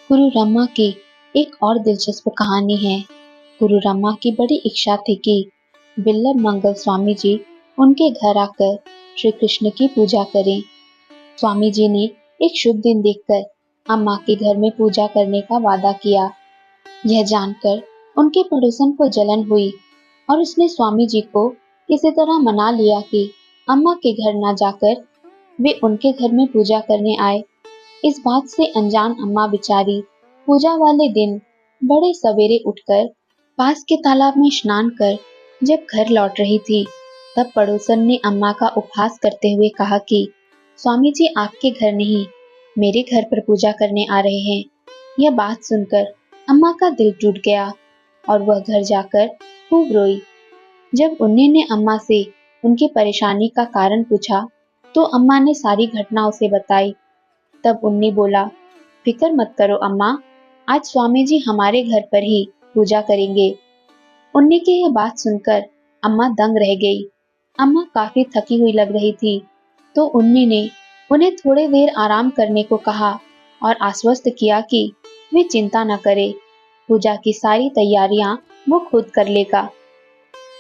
गुरु रम्मा की एक और दिलचस्प कहानी है। गुरु रम्मा की बड़ी इच्छा थी कि बिल्लभ मंगल स्वामी जी उनके घर आकर श्री कृष्ण की पूजा करें। स्वामी जी ने एक शुभ दिन देखकर अम्मा के घर में पूजा करने का वादा किया। यह जानकर उनके पड़ोसन को जलन हुई और उसने स्वामी जी को किसी तरह मना लिया कि अम्मा के घर न जाकर वे उनके घर में पूजा करने आए। इस बात से अनजान अम्मा बेचारी पूजा वाले दिन बड़े सवेरे उठकर पास के तालाब में स्नान कर जब घर लौट रही थी, तब पड़ोसन ने अम्मा का उपहास करते हुए कहा कि स्वामी जी आपके घर नहीं, मेरे घर पर पूजा करने आ रहे हैं। यह बात सुनकर अम्मा का दिल टूट गया और वह घर जाकर खूब रोई। जब उन्हीं ने अम्मा से उनकी परेशानी का कारण पूछा, तो अम्मा ने सारी घटना उसे बताई। तब उन्नी बोला, फिक्र मत करो अम्मा, आज स्वामी जी हमारे घर पर ही पूजा करेंगे। उन्नी की यह बात सुनकर अम्मा दंग रह गई। अम्मा काफी थकी हुई लग रही थी, तो उन्नी ने उन्हें थोड़ी देर आराम करने को कहा और आश्वस्त किया कि वे चिंता न करे, पूजा की सारी तैयारियां वो खुद कर लेगा।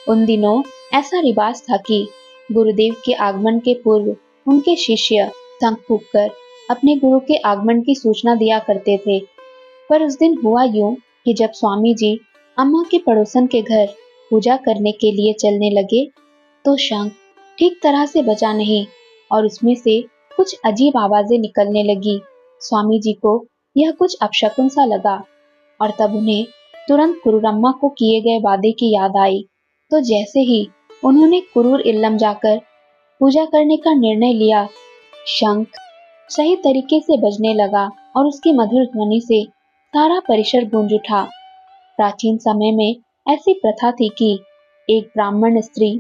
उन दिनों ऐसा रिवाज था कि गुरुदेव के आगमन के पूर्व उनके शिष्य शंख फूंककर अपने गुरु के आगमन की सूचना दिया करते थे। पर उस दिन हुआ यूं कि जब स्वामी जी अम्मा के पड़ोसन के घर पूजा करने के लिए चलने लगे, तो शंख ठीक तरह से बजा नहीं और उसमें से कुछ अजीब आवाजें निकलने लगी। स्वामी जी को यह कुछ अपशकुन सा लगा और तब उन्हें तुरंत कुरूरम्मा को किए गए वादे की याद आई। तो जैसे ही उन्होंने कुरूर इल्लम जाकर पूजा करने का निर्णय लिया, शंख सही तरीके से बजने लगा और उसकी मधुर ध्वनि से सारा परिसर गूंज उठा। प्राचीन समय में ऐसी प्रथा थी कि एक ब्राह्मण स्त्री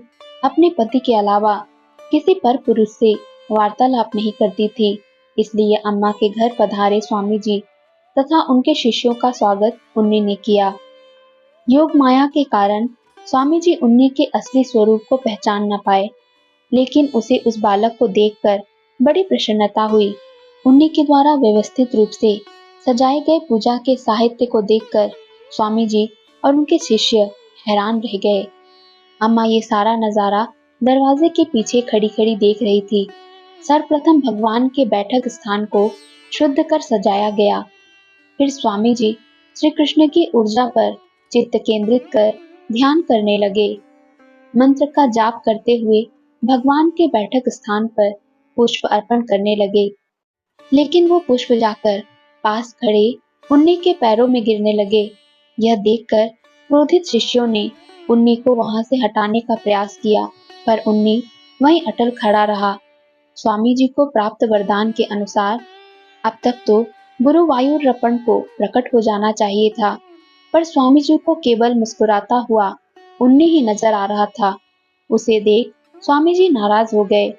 अपने पति के अलावा किसी पर पुरुष से वार्तालाप नहीं करती थी। इसलिए अम्मा के घर पधारे स्वामी जी तथा उनके शिष्यों का स्वागत उन्नी ने किया। योग माया के कारण स्वामी जी उन्नी के असली स्वरूप को पहचान न पाए, लेकिन उसे उस बालक को देखकर बड़ी प्रसन्नता हुई। उन्हीं के द्वारा व्यवस्थित रूप से सजाए गए पूजा के साहित्य को देखकर स्वामी जी और उनके शिष्य हैरान रह गए। अम्मा ये सारा नजारा दरवाजे के पीछे खड़ी खड़ी देख रही थी। सर्वप्रथम भगवान के बैठक स्थान को शुद्ध कर सजाया गया। फिर स्वामी जी श्री कृष्ण की ऊर्जा पर चित्त केंद्रित कर ध्यान करने लगे। मंत्र का जाप करते हुए भगवान के बैठक स्थान पर पुष्प अर्पण करने लगे, लेकिन वो पुष्प जाकर पास खड़े उन्नी के पैरों में गिरने लगे। यह देखकर क्रोधित शिष्यों ने उन्नी को वहां से हटाने का प्रयास किया, पर उन्नी वहीं अटल खड़ा रहा। स्वामी जी को प्राप्त वरदान के अनुसार अब तक तो गुरु वायुरपण को प्रकट हो जाना चाहिए था, पर स्वामी जी को केवल मुस्कुराता हुआ उन्नी ही नजर आ रहा था। उसे देख स्वामी जी नाराज हो गए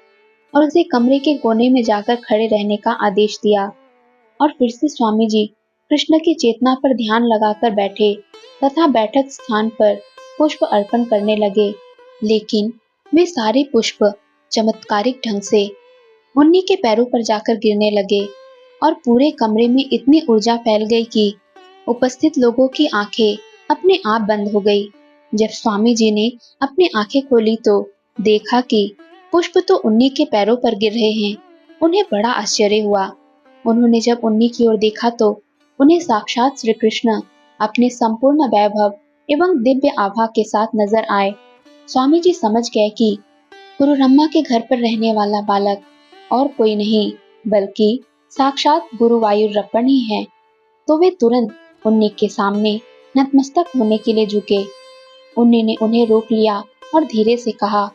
और उसे कमरे के कोने में जाकर खड़े रहने का आदेश दिया और फिर से स्वामी जी कृष्ण की चेतना पर ध्यान लगाकर बैठे तथा बैठक स्थान पर पुष्प अर्पण करने लगे। लेकिन वे सारे पुष्प चमत्कारिक ढंग से उन्हीं के पैरों पर जाकर गिरने लगे और पूरे कमरे में इतनी ऊर्जा फैल गई कि उपस्थित लोगों की आंखें अपने आप बंद हो गई। जब स्वामी जी ने अपनी आंखें खोली तो देखा कि पुष्प तो उन्हीं के पैरों पर गिर रहे हैं। उन्हें बड़ा आश्चर्य हुआ। उन्होंने जब उन्हीं की ओर देखा तो उन्हें साक्षात श्री कृष्ण अपने संपूर्ण वैभव एवं दिव्य आभा के साथ नजर आए। स्वामी जी समझ गए कि गुरु रम्मा के घर पर रहने वाला बालक और कोई नहीं बल्कि साक्षात गुरु वायुरप्पण ही है। तो वे तुरंत उन्हीं के सामने नतमस्तक होने के लिए झुके। उन्हीं ने उन्हें रोक लिया और धीरे से कहा,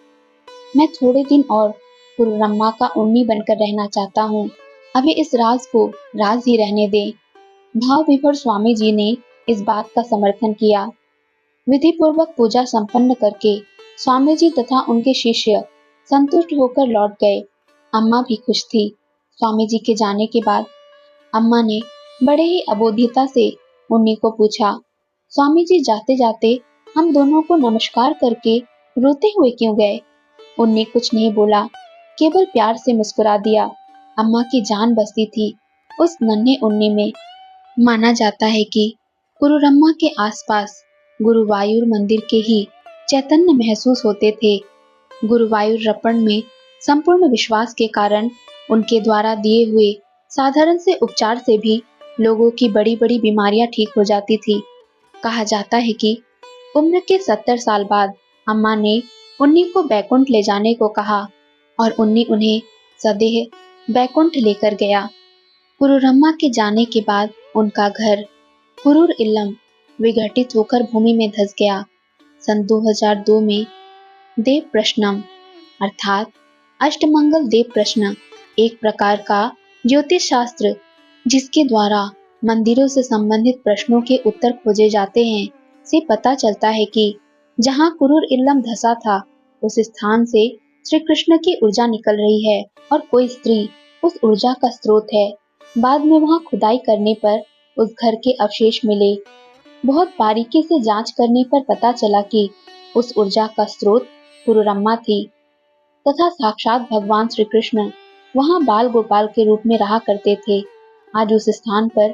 मैं थोड़े दिन और गुरु रम्मा का उन्नी बनकर रहना चाहता हूँ। अभी इस राज को राज ही रहने दें। भाव विभोर स्वामी जी ने इस बात का समर्थन किया। विधि पूर्वक पूजा संपन्न करके स्वामी जी तथा उनके शिष्य संतुष्ट होकर लौट गए। अम्मा भी खुश थी। स्वामी जी के जाने के बाद अम्मा ने बड़े ही अबोध्यता से उन्नी को पूछा, स्वामी जी जाते जाते हम दोनों को नमस्कार करके रोते हुए क्यों गए? उन्नी कुछ नहीं बोला, केवल प्यार से मुस्कुरा दिया। अम्मा की जान बसती थी उस नन्हे उन्नी में। माना जाता है कि गुरुरम्मा के आसपास गुरुवायूर मंदिर के ही चैतन्य महसूस होते थे। गुरुवायूरप्पन में संपूर्ण विश्वास के कारण उनके द्वारा दिए हुए साधारण से उपचार से भी लोगों की बड़ी बड़ी बीमारियां ठीक हो जाती थी। कहा जाता है कि उम्र के 70 साल बाद अम्मा ने उन्नी को बैकुंठ ले जाने को कहा और उन्नी उन्हें सदेह बैकुंठ लेकर गया। गुरुरम्मा के जाने के बाद उनका घर कुरूर इल्लम विघटित होकर भूमि में धंस गया। सन 2002 में देव प्रश्नम अर्थात अष्टमंगल देव प्रश्न एक प्रकार का ज्योतिष शास्त्र जिसके द्वारा मंदिरों से संबंधित प्रश्नों के उत्तर खोजे जाते हैं से पता चलता है कि जहां कुरूर इल्लम धसा था उस स्थान से श्री कृष्ण की ऊर्जा निकल रही है और कोई स्त्री उस ऊर्जा का स्रोत है। बाद में वहां खुदाई करने पर उस घर के अवशेष मिले। बहुत बारीकी से जांच करने पर पता चला कि उस ऊर्जा का स्रोत गुरुरम्मा थी तथा साक्षात भगवान श्री कृष्ण वहां बाल गोपाल के रूप में रहा करते थे। आज उस स्थान पर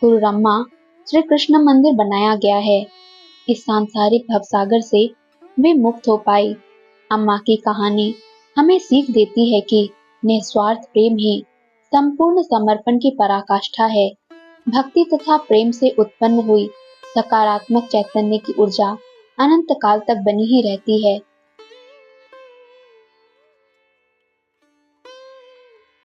गुरुरम्मा श्री कृष्ण मंदिर बनाया गया है। इस सांसारिक भवसागर से वे मुक्त हो पाई। अम्मा की कहानी हमें सीख देती है कि निस्वार्थ प्रेम ही संपूर्ण समर्पण की पराकाष्ठा है। भक्ति तथा प्रेम से उत्पन्न हुई सकारात्मक चैतन्य की ऊर्जा अनंत काल तक बनी ही रहती है।